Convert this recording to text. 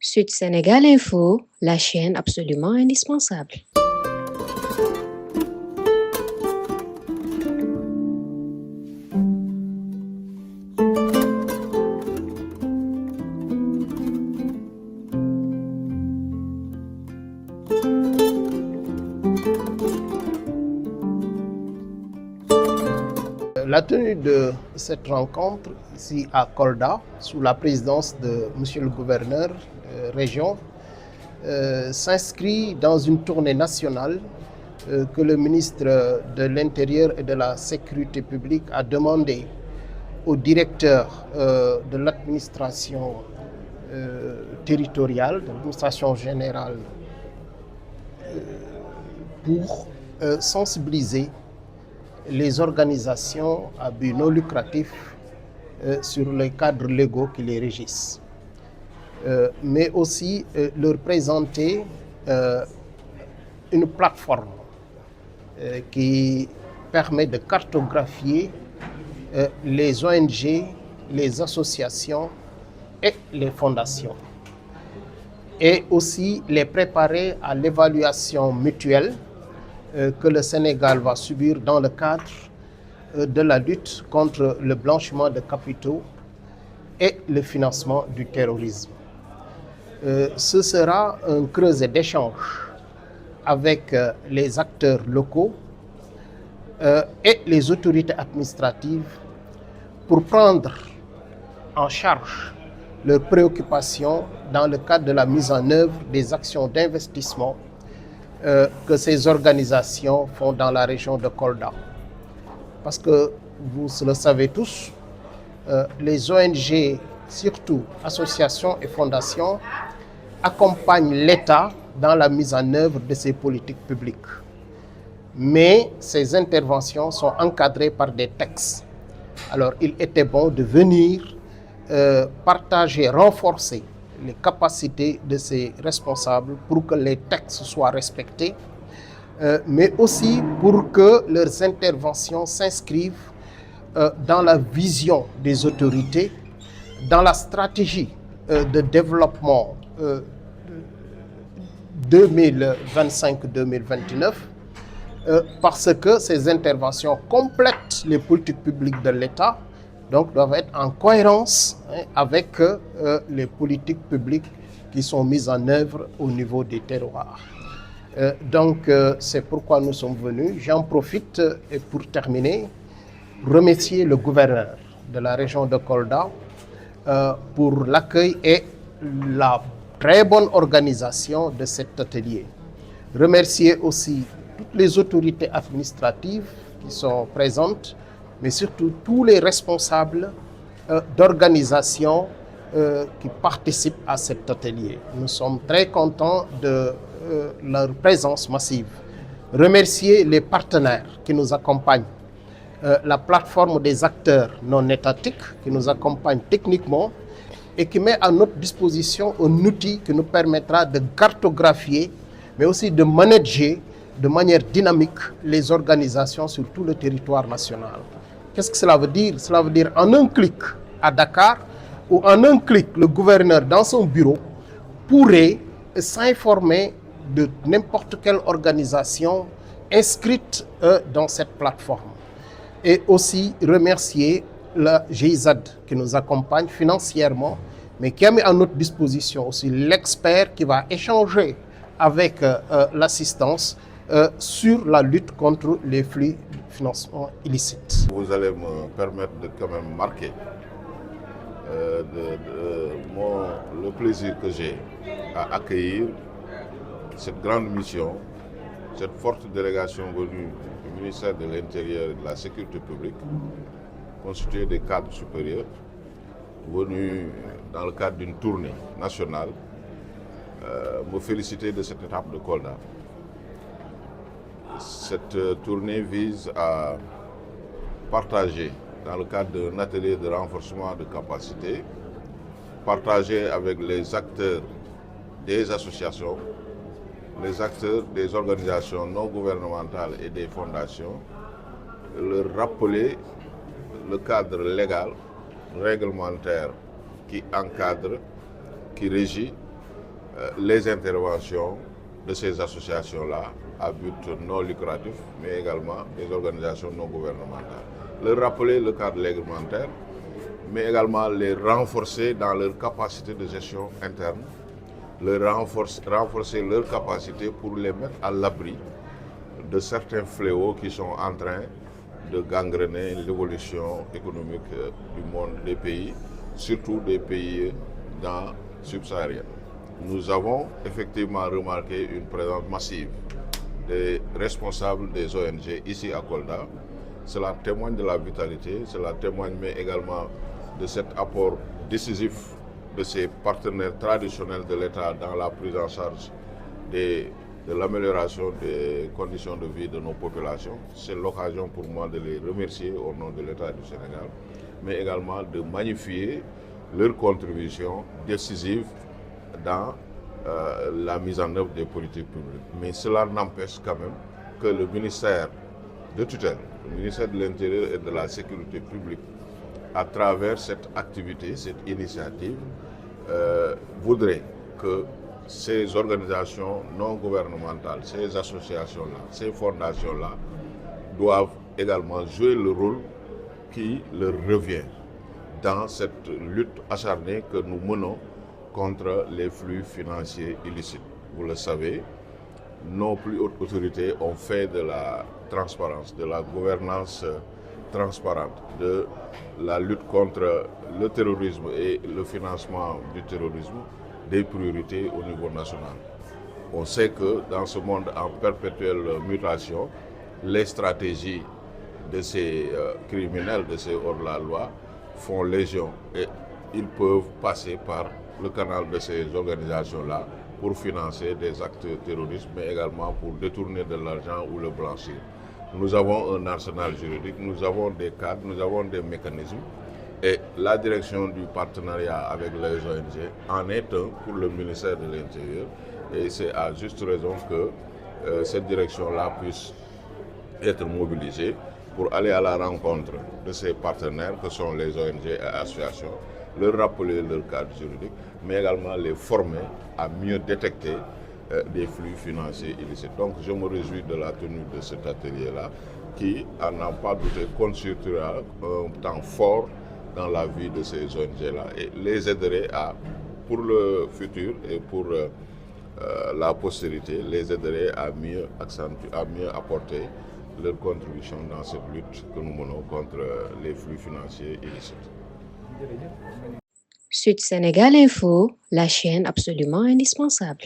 Sud Sénégal Info, la chaîne absolument indispensable. La tenue de cette rencontre ici à Kolda, sous la présidence de Monsieur le gouverneur région, s'inscrit dans une tournée nationale que le ministre de l'Intérieur et de la Sécurité publique a demandé au directeur de l'administration territoriale, de l'administration générale, pour sensibiliser les organisations à but non lucratif sur les cadres légaux qui les régissent, mais aussi leur présenter une plateforme qui permet de cartographier les ONG, les associations et les fondations, et aussi les préparer à l'évaluation mutuelle que le Sénégal va subir dans le cadre de la lutte contre le blanchiment de capitaux et le financement du terrorisme. Ce sera un creuset d'échange avec les acteurs locaux et les autorités administratives pour prendre en charge leurs préoccupations dans le cadre de la mise en œuvre des actions d'investissement que ces organisations font dans la région de Kolda. Parce que vous le savez tous, les ONG, surtout associations et fondations, accompagnent l'État dans la mise en œuvre de ses politiques publiques. Mais ces interventions sont encadrées par des textes. Alors il était bon de venir partager, renforcer les capacités de ces responsables pour que les textes soient respectés, mais aussi pour que leurs interventions s'inscrivent dans la vision des autorités, dans la stratégie de développement 2025-2029, parce que ces interventions complètent les politiques publiques de l'État, donc doivent être en cohérence avec les politiques publiques qui sont mises en œuvre au niveau des terroirs. Donc c'est pourquoi nous sommes venus. J'en profite et pour terminer, remercier le gouverneur de la région de Kolda pour l'accueil et la très bonne organisation de cet atelier. Remercier aussi toutes les autorités administratives qui sont présentes, mais surtout tous les responsables d'organisations qui participent à cet atelier. Nous sommes très contents de leur présence massive. Remercier les partenaires qui nous accompagnent, la plateforme des acteurs non étatiques qui nous accompagne techniquement et qui met à notre disposition un outil qui nous permettra de cartographier, mais aussi de manager de manière dynamique les organisations sur tout le territoire national. Qu'est-ce que cela veut dire? Cela veut dire en un clic à Dakar ou en un clic, le gouverneur dans son bureau pourrait s'informer de n'importe quelle organisation inscrite dans cette plateforme. Et aussi remercier la GIZ qui nous accompagne financièrement, mais qui a mis à notre disposition aussi l'expert qui va échanger avec l'assistance sur la lutte contre les flux de financement illicites. Vous allez me permettre de quand même marquer le plaisir que j'ai à accueillir cette grande mission, cette forte délégation venue du ministère de l'Intérieur et de la Sécurité publique, constituée des cadres supérieurs, venus dans le cadre d'une tournée nationale, me féliciter de cette étape de Kolda. Cette tournée vise à partager, dans le cadre d'un atelier de renforcement de capacité, partager avec les acteurs des associations, les acteurs des organisations non gouvernementales et des fondations, leur rappeler le cadre légal, réglementaire qui encadre, qui régit les interventions de ces associations-là à but non lucratif, mais également des organisations non gouvernementales. Leur rappeler le cadre réglementaire, mais également les renforcer dans leur capacité de gestion interne, renforcer leur capacité pour les mettre à l'abri de certains fléaux qui sont en train de gangréner l'évolution économique du monde des pays, surtout des pays dans subsahariens. Nous avons effectivement remarqué une présence massive des responsables des ONG ici à Kolda. Cela témoigne de la vitalité, cela témoigne mais également de cet apport décisif de ces partenaires traditionnels de l'État dans la prise en charge de l'amélioration des conditions de vie de nos populations. C'est l'occasion pour moi de les remercier au nom de l'État du Sénégal, mais également de magnifier leur contribution décisive dans la mise en œuvre des politiques publiques. Mais cela n'empêche quand même que le ministère de tutelle, le ministère de l'Intérieur et de la Sécurité publique, à travers cette activité, cette initiative, voudrait que ces organisations non gouvernementales, ces associations-là, ces fondations-là, doivent également jouer le rôle qui leur revient dans cette lutte acharnée que nous menons contre les flux financiers illicites. Vous le savez, nos plus hautes autorités ont fait de la transparence, de la gouvernance transparente, de la lutte contre le terrorisme et le financement du terrorisme des priorités au niveau national. On sait que dans ce monde en perpétuelle mutation, les stratégies de ces criminels, de ces hors-la-loi, font légion et ils peuvent passer par le canal de ces organisations-là pour financer des actes terroristes, mais également pour détourner de l'argent ou le blanchir. Nous avons un arsenal juridique, nous avons des cadres, nous avons des mécanismes et la direction du partenariat avec les ONG en est un pour le ministère de l'Intérieur et c'est à juste raison que cette direction-là puisse être mobilisée pour aller à la rencontre de ces partenaires que sont les ONG et associations, leur rappeler leur cadre juridique, mais également les former à mieux détecter des flux financiers illicites. Donc je me réjouis de la tenue de cet atelier-là qui, à n'en pas douter, constituera un temps fort dans la vie de ces ONG-là et les aiderait à, pour le futur et pour la postérité, les aiderait à mieux apporter leur contribution dans cette lutte que nous menons contre les flux financiers illicites. Sud Sénégal Info, la chaîne absolument indispensable.